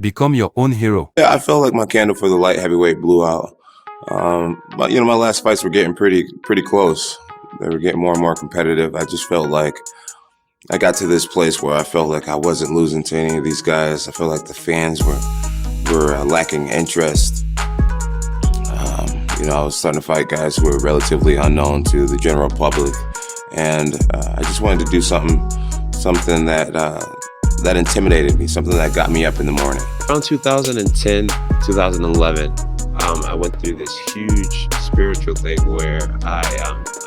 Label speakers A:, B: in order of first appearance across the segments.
A: Become your own hero.
B: Yeah, I felt like my candle for the light heavyweight blew out. But my last fights were getting pretty close. They were getting more and more competitive. I just felt like I got to this place where I felt like I wasn't losing to any of these guys. I felt like the fans were lacking interest. I was starting to fight guys who were relatively unknown to the general public, and I just wanted to do something that intimidated me, something that got me up in the morning.
C: Around 2010, 2011, I went through this huge spiritual thing where I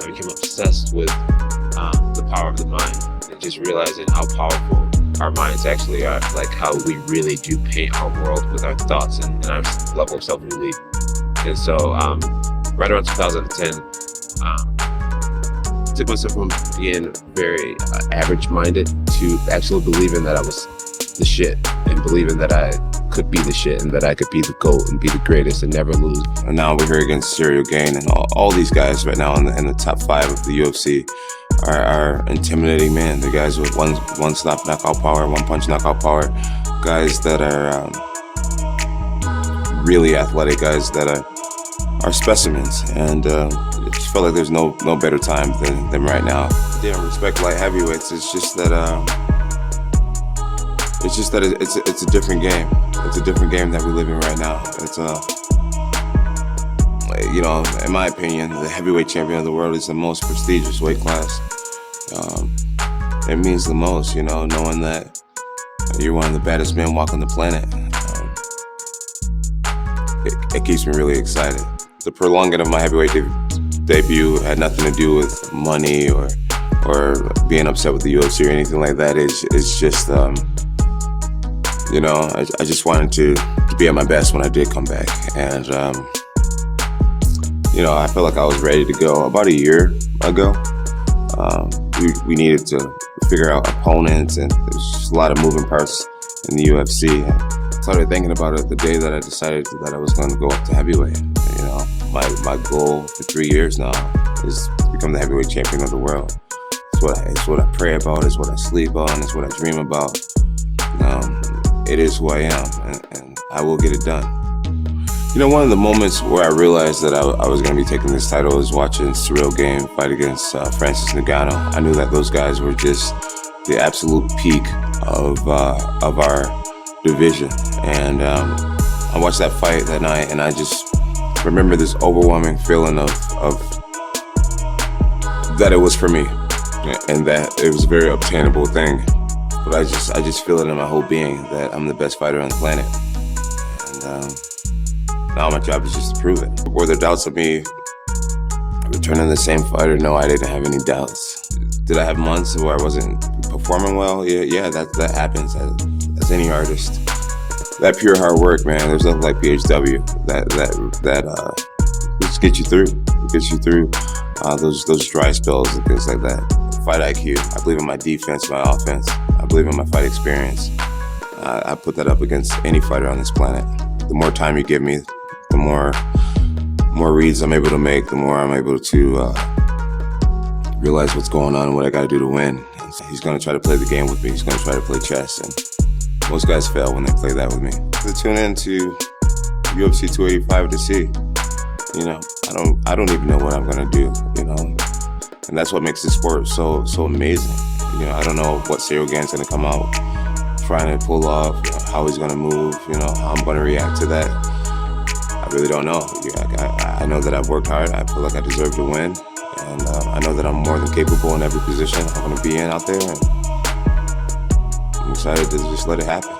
C: became obsessed with the power of the mind, and just realizing how powerful our minds actually are, like how we really do paint our world with our thoughts and our level of self-belief. And so right around 2010, took myself from being very average-minded to actually believing that I was the shit, and believing that I could be the shit, and that I could be the GOAT and be the greatest and never lose.
B: And now we're here against Ciryl Gane, and all these guys right now in the top 5 of the UFC are intimidating men. They're guys with one stop knockout power, one punch knockout power, guys that are really athletic, guys that are specimens, and it just felt like there's no better time than right now. Yeah, respect light heavyweights. It's just that it's a different game. It's a different game that we live in right now. It's in my opinion, the heavyweight champion of the world is the most prestigious weight class. It means the most, knowing that you're one of the baddest men walking the planet. It keeps me really excited. The prolonging of my heavyweight debut had nothing to do with money or being upset with the UFC or anything like that. It's just, I just wanted to be at my best when I did come back. And, I felt like I was ready to go. About a year ago, we needed to figure out opponents, and there's just a lot of moving parts in the UFC. I started thinking about it the day that I decided that I was going to go up to heavyweight. My goal for 3 years now is to become the heavyweight champion of the world. It's what I pray about, it's what I sleep on, it's what I dream about. It is who I am, and I will get it done. One of the moments where I realized that I was going to be taking this title was watching Ciryl Gane fight against Francis Ngannou. I knew that those guys were just the absolute peak of our division, and I watched that fight that night, and I just remember this overwhelming feeling of that it was for me, and that it was a very obtainable thing. But I just feel it in my whole being that I'm the best fighter on the planet, and now my job is just to prove it. Were there doubts of me returning the same fighter? No, I didn't have any doubts. Did I have months where I wasn't performing well? Yeah, that happens as any artist. That pure hard work, man. There's nothing like PHW that just gets you through. It gets you through those dry spells and things like that. Fight IQ. I believe in my defense, my offense. I believe in my fight experience. I put that up against any fighter on this planet. The more time you give me, the more reads I'm able to make, the more I'm able to realize what's going on and what I got to do to win. And so he's going to try to play the game with me. He's going to try to play chess, and most guys fail when they play that with me. So tune in to UFC 285 to see. I don't even know what I'm gonna do. And that's what makes this sport so amazing. I don't know what Ciryl Gane's gonna come out trying to pull off, how he's gonna move, how I'm gonna react to that. I really don't know. I know that I've worked hard. I feel like I deserve to win, and I know that I'm more than capable in every position I'm gonna be in out there. And I'm excited to just let it happen.